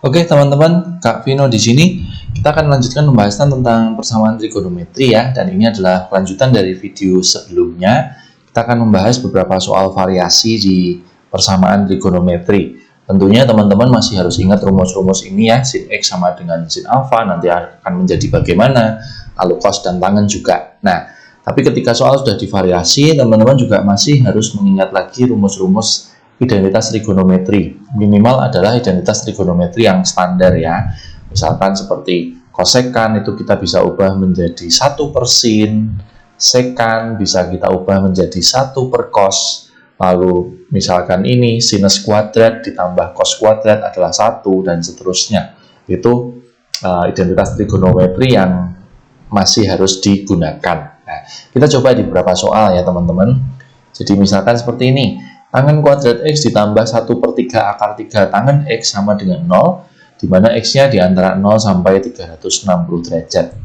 Oke teman-teman, Kak Vino di sini. Kita akan melanjutkan pembahasan tentang persamaan trigonometri ya. Dan ini adalah kelanjutan dari video sebelumnya. Kita akan membahas beberapa soal variasi di persamaan trigonometri. Tentunya teman-teman masih harus ingat rumus-rumus ini ya. Sin X sama dengan sin alfa nanti akan menjadi bagaimana. Lalu cos dan tangen juga. Nah, tapi ketika soal sudah divariasi, teman-teman juga masih harus mengingat lagi rumus-rumus identitas trigonometri. Minimal adalah identitas trigonometri yang standar ya. Misalkan seperti kosekan itu kita bisa ubah menjadi 1/sin, sekan bisa kita ubah menjadi 1/cos. Lalu misalkan ini sinus kuadrat ditambah cos kuadrat adalah 1 dan seterusnya. Itu identitas trigonometri yang masih harus digunakan. Nah, kita coba di beberapa soal ya teman-teman. Jadi misalkan seperti ini. Tangen kuadrat X ditambah 1/3 akar 3 tangen X sama dengan 0, di mana X-nya di antara 0 sampai 360 derajat.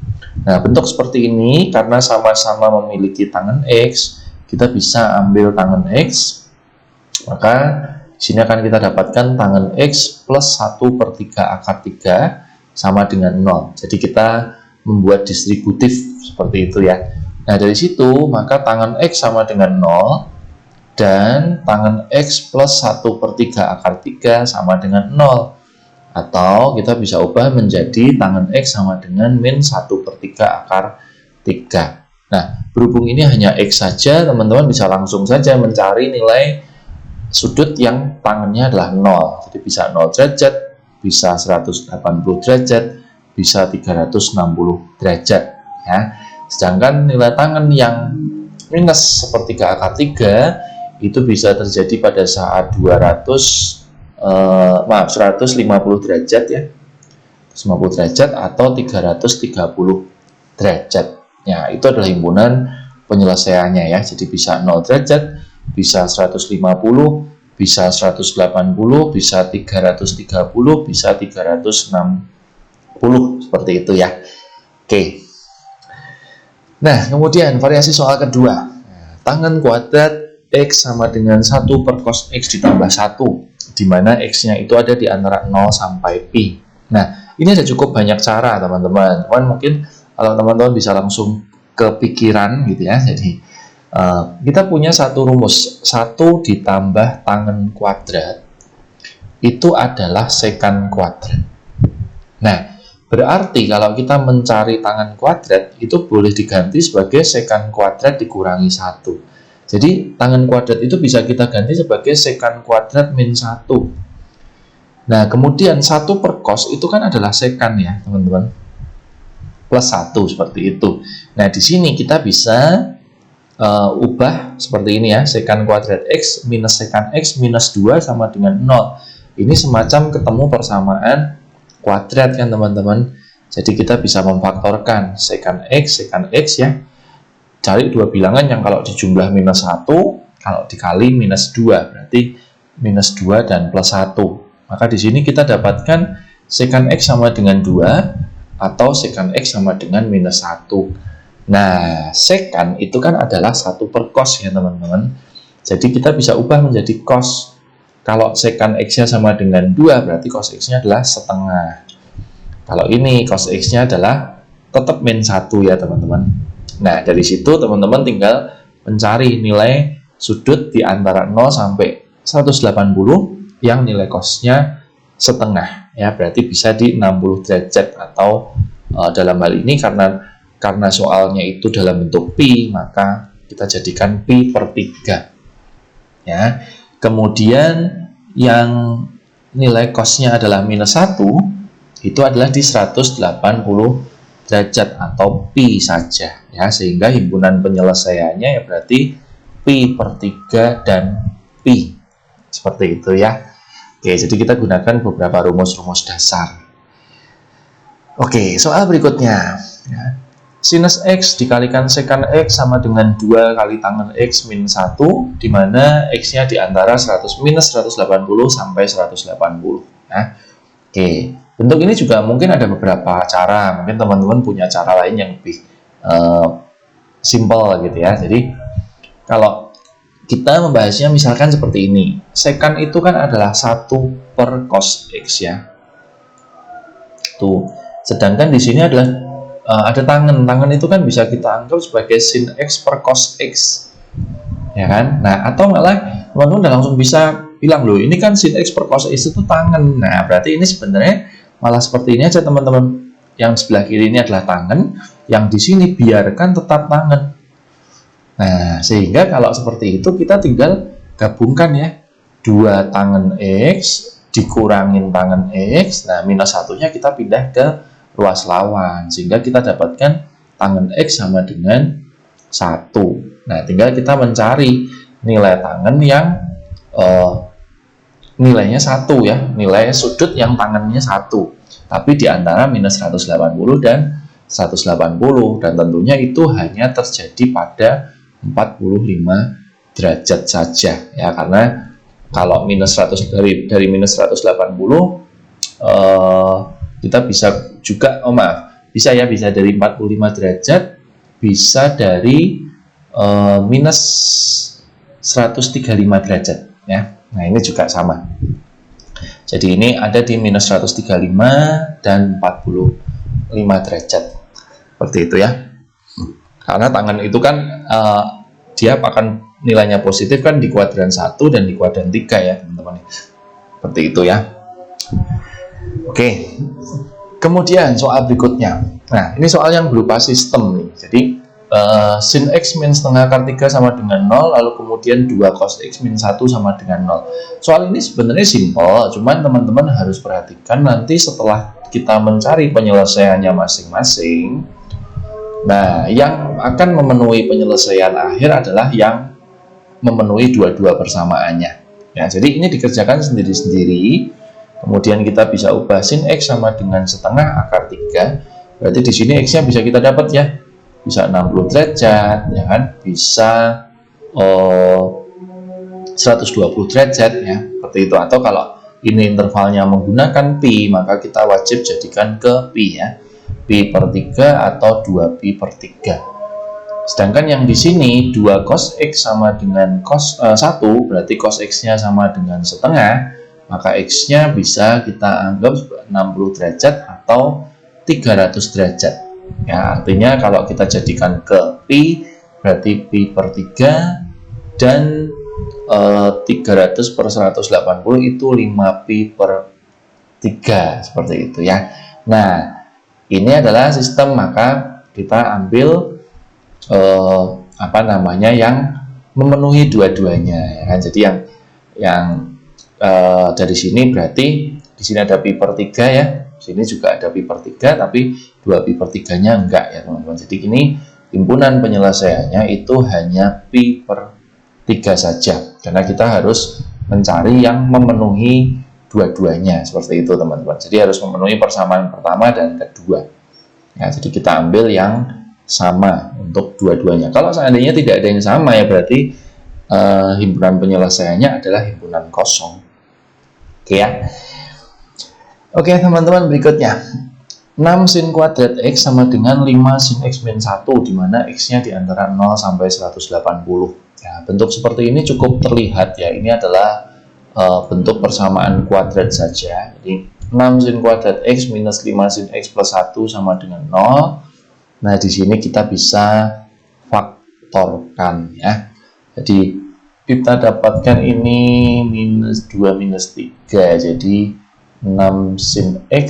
Nah, bentuk seperti ini, karena sama-sama memiliki tangen X, kita bisa ambil tangen X, maka di sini akan kita dapatkan tangen X plus 1/3 akar 3 sama dengan 0. Jadi kita membuat distributif seperti itu ya. Nah, dari situ, maka tangen X sama dengan 0, dan tangen X plus 1/3 akar 3 sama dengan 0. Atau kita bisa ubah menjadi tangen X sama dengan min 1/3 akar 3. Nah, berhubung ini hanya X saja, teman-teman bisa langsung saja mencari nilai sudut yang tangennya adalah 0. Jadi bisa 0 derajat, bisa 180 derajat, bisa 360 derajat. Ya. Sedangkan nilai tangen yang minus 1/3 akar 3 itu bisa terjadi pada saat 150 derajat ya, 150 derajat atau 330 derajat. Ya, itu adalah himpunan penyelesaiannya ya. Jadi bisa 0 derajat, bisa 150, bisa 180, bisa 330, bisa 360, seperti itu ya. Oke. Nah, kemudian variasi soal kedua. Tangen kuadrat X sama dengan 1/cos X ditambah 1, di mana X-nya itu ada di antara 0 sampai Pi. Nah, ini ada cukup banyak cara, teman-teman. Cuman mungkin kalau teman-teman bisa langsung kepikiran gitu ya. Jadi, kita punya satu rumus. 1 ditambah tangen kuadrat, itu adalah sekan kuadrat. Nah, berarti kalau kita mencari tangen kuadrat, itu boleh diganti sebagai sekan kuadrat dikurangi 1. Jadi, tangen kuadrat itu bisa kita ganti sebagai sekan kuadrat min 1. Nah, kemudian 1/cos itu kan adalah sekan ya, teman-teman. Plus 1, seperti itu. Nah, di sini kita bisa ubah seperti ini ya. Sekan kuadrat X minus sekan X minus 2 sama dengan 0. Ini semacam ketemu persamaan kuadrat kan, teman-teman. Jadi, kita bisa memfaktorkan sekan X ya. Cari dua bilangan yang kalau dijumlah minus 1, kalau dikali minus 2, berarti minus 2 dan plus 1. Maka di sini kita dapatkan sekan X sama dengan 2, atau sekan X sama dengan minus 1. Nah, sekan itu kan adalah 1/cos ya teman-teman. Jadi kita bisa ubah menjadi cos. Kalau sekan X-nya sama dengan 2, berarti cos X-nya adalah setengah. Kalau ini cos X-nya adalah tetap min 1 ya teman-teman. Nah, dari situ teman-teman tinggal mencari nilai sudut di antara 0 sampai 180 yang nilai cosnya setengah. Ya, berarti bisa di 60 derajat atau dalam hal ini karena soalnya itu dalam bentuk pi, maka kita jadikan pi/3. Ya. Kemudian yang nilai cosnya adalah minus 1, itu adalah di 180 derajat atau pi saja ya, sehingga himpunan penyelesaiannya ya berarti pi/3 dan pi, seperti itu ya. Oke, jadi kita gunakan beberapa rumus-rumus dasar. Oke, soal berikutnya ya. Sinus X dikalikan sekan X sama dengan 2 kali tangen X min 1, di mana X-nya di antara minus 180 sampai 180 ya. Oke, bentuk ini juga mungkin ada beberapa cara. Mungkin teman-teman punya cara lain yang lebih simple gitu ya. Jadi, kalau kita membahasnya misalkan seperti ini. Sekan itu kan adalah 1/cos X ya. Sedangkan di sini adalah ada tangen. Tangen itu kan bisa kita anggap sebagai sin X per cos X, ya kan? Nah, atau malah teman-teman udah langsung bisa bilang, loh ini kan sin X per cos X itu tangen. Nah, berarti ini sebenarnya malah seperti ini aja teman-teman. Yang sebelah kiri ini adalah tangen, yang di sini biarkan tetap tangen. Nah, sehingga kalau seperti itu kita tinggal gabungkan ya, 2 tangen X dikurangin tangen X, nah minus satunya kita pindah ke ruas lawan, sehingga kita dapatkan tangen X sama dengan 1. Nah, tinggal kita mencari nilai tangen yang nilainya 1 ya, nilai sudut yang tangennya 1, tapi di antara minus 180 dan 180, dan tentunya itu hanya terjadi pada 45 derajat saja ya, karena kalau minus 100 dari minus 180 kita bisa juga, bisa dari 45 derajat, bisa dari minus 135 derajat ya. Nah, ini juga sama. Jadi ini ada di minus 135 dan 45 derajat. Seperti itu ya. Karena tangan itu kan dia akan nilainya positif kan di kuadran 1 dan di kuadran 3 ya teman-teman. Seperti itu ya. Oke. Kemudian soal berikutnya. Nah, ini soal yang berupa sistem nih. Jadi sin X min setengah akar 3 sama dengan 0, lalu kemudian 2 cos X min 1 sama dengan 0. Soal ini sebenarnya simpel, cuman teman-teman harus perhatikan nanti setelah kita mencari penyelesaiannya masing-masing. Nah, yang akan memenuhi penyelesaian akhir adalah yang memenuhi dua-dua persamaannya. Ya, jadi ini dikerjakan sendiri-sendiri. Kemudian kita bisa ubah sin X sama dengan setengah akar 3. Berarti di sini X-nya bisa kita dapat ya. Bisa 60 derajat, ya kan? Bisa 120 derajat ya. Seperti itu. Atau kalau ini intervalnya menggunakan pi, maka kita wajib jadikan ke pi ya. Pi per 3 atau 2pi per 3. Sedangkan yang di sini 2 cos X sama dengan cos 1, berarti cos X-nya sama dengan setengah, maka X-nya bisa kita anggap 60 derajat atau 300 derajat. Ya, artinya kalau kita jadikan ke pi, berarti pi per 3 dan 300 per 180 itu 5pi per 3, seperti itu ya. Nah, ini adalah sistem, maka kita ambil yang memenuhi dua-duanya ya kan. Jadi yang dari sini berarti di sini ada pi per 3 ya, sini juga ada pi per 3, tapi 2pi per 3 nya enggak ya teman-teman. Jadi ini himpunan penyelesaiannya itu hanya pi per 3 saja, karena kita harus mencari yang memenuhi dua-duanya, seperti itu teman-teman. Jadi harus memenuhi persamaan pertama dan kedua ya, jadi kita ambil yang sama untuk dua-duanya. Kalau seandainya tidak ada yang sama ya berarti himpunan penyelesaiannya adalah himpunan kosong. Oke ya. Oke teman-teman, berikutnya 6 sin kuadrat X sama dengan 5 sin X min 1, di mana X-nya di antara 0 sampai 180. Ya, bentuk seperti ini cukup terlihat ya. Ini adalah bentuk persamaan kuadrat saja. Jadi 6 sin kuadrat X minus 5 sin X plus 1 sama dengan 0. Nah, di sini kita bisa faktorkan ya. Jadi kita dapatkan ini minus 2 minus 3. Jadi 6 sin X,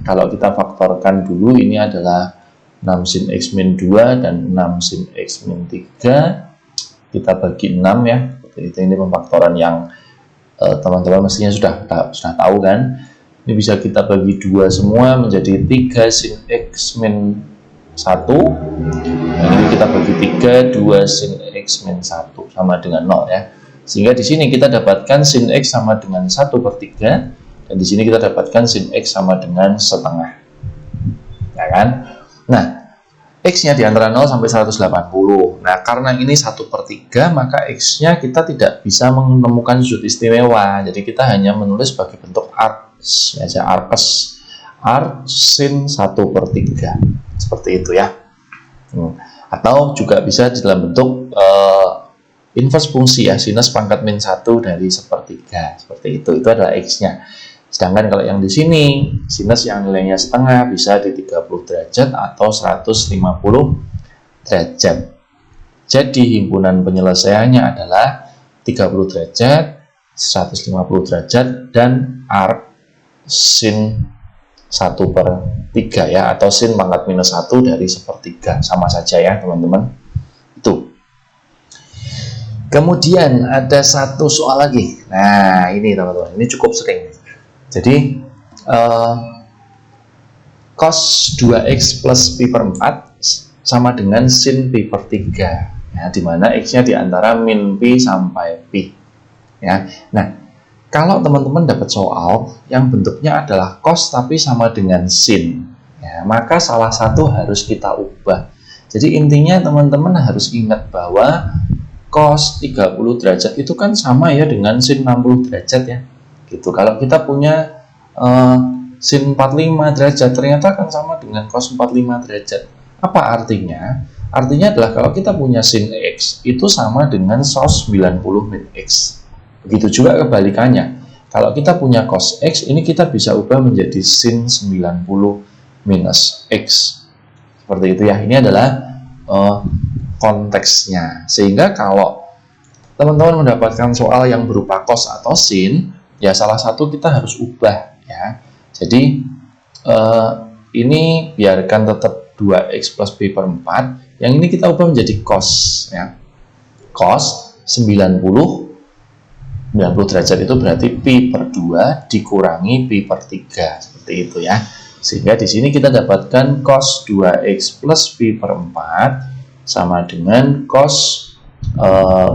kalau kita faktorkan dulu, ini adalah 6 sin X min 2 dan 6 sin X min 3. Kita bagi 6 ya. Ini pemfaktoran yang teman-teman mestinya sudah tahu kan. Ini bisa kita bagi 2 semua menjadi 3 sin X min 1, dan ini kita bagi 3, 2 sin X min 1 sama dengan 0 ya. Sehingga di sini kita dapatkan sin X sama dengan 1 per 3, dan di sini kita dapatkan sin X sama dengan setengah, ya kan? Nah, X-nya di antara 0 sampai 180. Nah, karena ini 1 per 3, maka X-nya kita tidak bisa menemukan sudut istimewa. Jadi kita hanya menulis sebagai bentuk arcs, ya, arcs sin 1 per 3. Seperti itu ya. Atau juga bisa dalam bentuk inverse fungsi ya, sinus pangkat min 1 dari 1/3. Seperti itu adalah X-nya. Sedangkan kalau yang di sini, sinus yang nilainya setengah bisa di 30 derajat atau 150 derajat. Jadi himpunan penyelesaiannya adalah 30 derajat, 150 derajat, dan arc sin 1/3 ya, atau sin pangkat minus 1 dari 1/3. Sama saja ya teman-teman. Itu. Kemudian ada satu soal lagi. Nah ini teman-teman, ini cukup sering. Jadi cos 2x plus pi per 4 sama dengan sin pi per 3 ya, dimana x-nya diantara min pi sampai pi ya. Nah kalau teman-teman dapat soal yang bentuknya adalah cos tapi sama dengan sin ya, maka salah satu harus kita ubah. Jadi intinya teman-teman harus ingat bahwa cos 30 derajat itu kan sama ya dengan sin 60 derajat ya gitu. Kalau kita punya sin 45 derajat ternyata kan sama dengan cos 45 derajat. Apa artinya? Artinya adalah kalau kita punya sin x itu sama dengan cos 90 min x. Begitu juga kebalikannya. Kalau kita punya cos x, ini kita bisa ubah menjadi sin 90 minus x. Seperti itu ya. Ini adalah konteksnya. Sehingga kalau teman-teman mendapatkan soal yang berupa cos atau sin, ya salah satu kita harus ubah ya. Jadi ini biarkan tetap 2x plus pi per 4. Yang ini kita ubah menjadi cos ya. Cos 90 derajat itu berarti pi per 2 dikurangi pi per 3. Seperti itu ya. Sehingga di sini kita dapatkan cos 2x plus pi per 4 sama dengan cos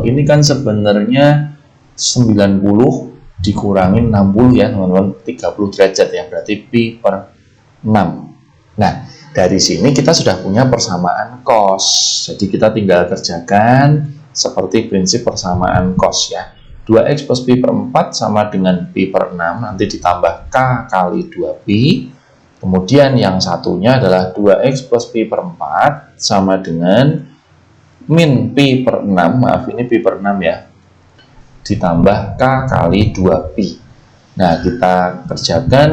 ini kan sebenarnya 90 dikurangin 60 ya teman-teman, 30 derajat ya, berarti pi per 6. Nah dari sini kita sudah punya persamaan cos, jadi kita tinggal kerjakan seperti prinsip persamaan cos ya. 2x plus pi per 4 sama dengan pi per 6, nanti ditambah k kali 2pi. Kemudian yang satunya adalah 2x plus pi per 4 sama dengan min pi per 6, maaf ini pi per 6 ya, ditambah k kali 2pi. Nah kita kerjakan,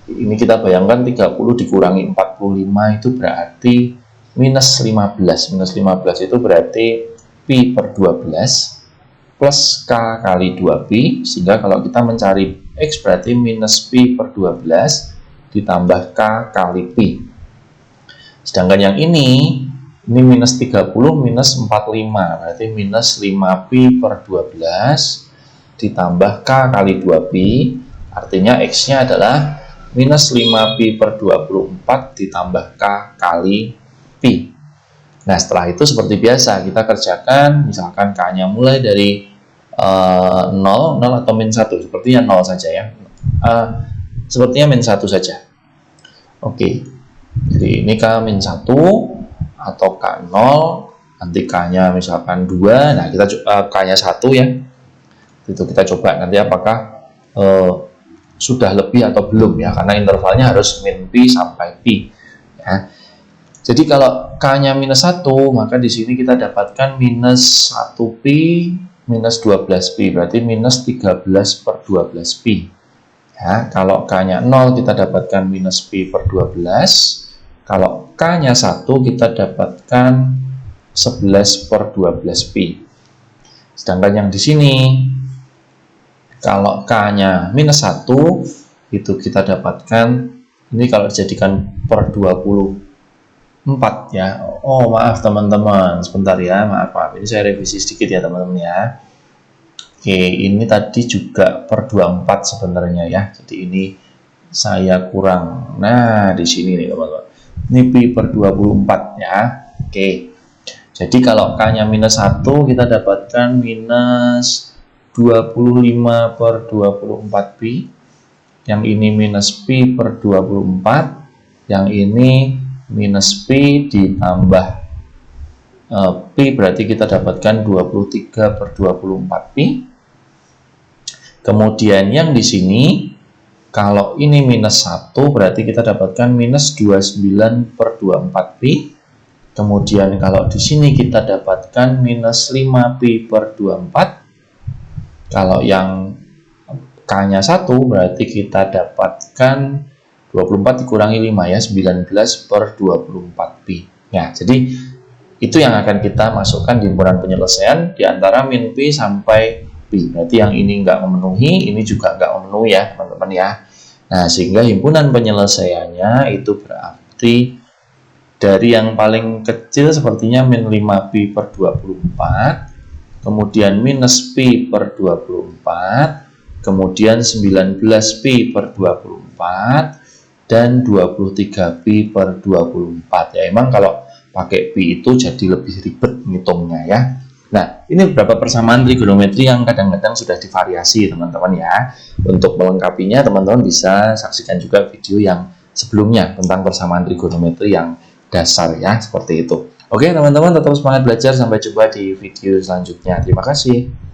ini kita bayangkan 30 dikurangi 45 itu berarti minus 15. Minus 15 itu berarti pi per 12 plus k kali 2pi, sehingga kalau kita mencari x berarti minus pi per 12 ditambah k kali pi. Sedangkan yang ini minus 30 minus 45, berarti minus 5pi per 12 ditambah k kali 2pi, artinya x-nya adalah minus 5pi per 24 ditambah k kali pi. Nah setelah itu seperti biasa kita kerjakan, misalkan k-nya mulai dari 0 atau min 1, sepertinya 0 saja ya, sepertinya min 1 saja. Oke, jadi ini k min 1 atau k0, nanti k-nya misalkan 2, nah kita k-nya 1 ya, itu kita coba nanti apakah sudah lebih atau belum ya, karena intervalnya harus min pi sampai pi ya. Jadi kalau k-nya minus 1, maka di sini kita dapatkan minus 1pi minus 12pi, berarti minus 13 per 12pi ya. Kalau k-nya 0 kita dapatkan minus pi per 12. Kalau k-nya 1 kita dapatkan 11 per 12pi. Sedangkan yang di sini kalau k-nya minus 1 itu kita dapatkan, ini kalau dijadikan per 24 ya. Oh maaf teman-teman, sebentar ya, maaf. Ini saya revisi sedikit ya teman-teman ya. Oke, ini tadi juga per 24 sebenarnya ya. Jadi ini saya kurang. Nah, di sini nih teman-teman. Ini pi per 24 ya. Oke. Jadi kalau k-nya minus 1 kita dapatkan minus 25 per 24 pi. Yang ini minus pi per 24. Yang ini minus pi ditambah pi, berarti kita dapatkan 23 per 24 pi. Kemudian yang di sini kalau ini minus 1 berarti kita dapatkan minus 29 per 24 pi. Kemudian kalau di sini kita dapatkan minus 5 pi per 24. Kalau yang K-nya 1, berarti kita dapatkan 24 dikurangi 5 ya, 19 per 24 pi. Ya, jadi itu yang akan kita masukkan di himpunan penyelesaian di antara min pi sampai pi. Berarti yang ini nggak memenuhi, ini juga nggak memenuhi ya teman-teman ya. Nah, sehingga himpunan penyelesaiannya itu berarti dari yang paling kecil sepertinya min 5 pi per 24, kemudian minus pi per 24, kemudian 19 pi per 24, dan 23 pi per 24. Ya, emang kalau pakai pi itu jadi lebih ribet ngitungnya ya. Nah, ini beberapa persamaan trigonometri yang kadang-kadang sudah divariasi teman-teman ya. Untuk melengkapinya teman-teman bisa saksikan juga video yang sebelumnya tentang persamaan trigonometri yang dasar ya, seperti itu. Oke teman-teman, tetap semangat belajar, sampai jumpa di video selanjutnya. Terima kasih.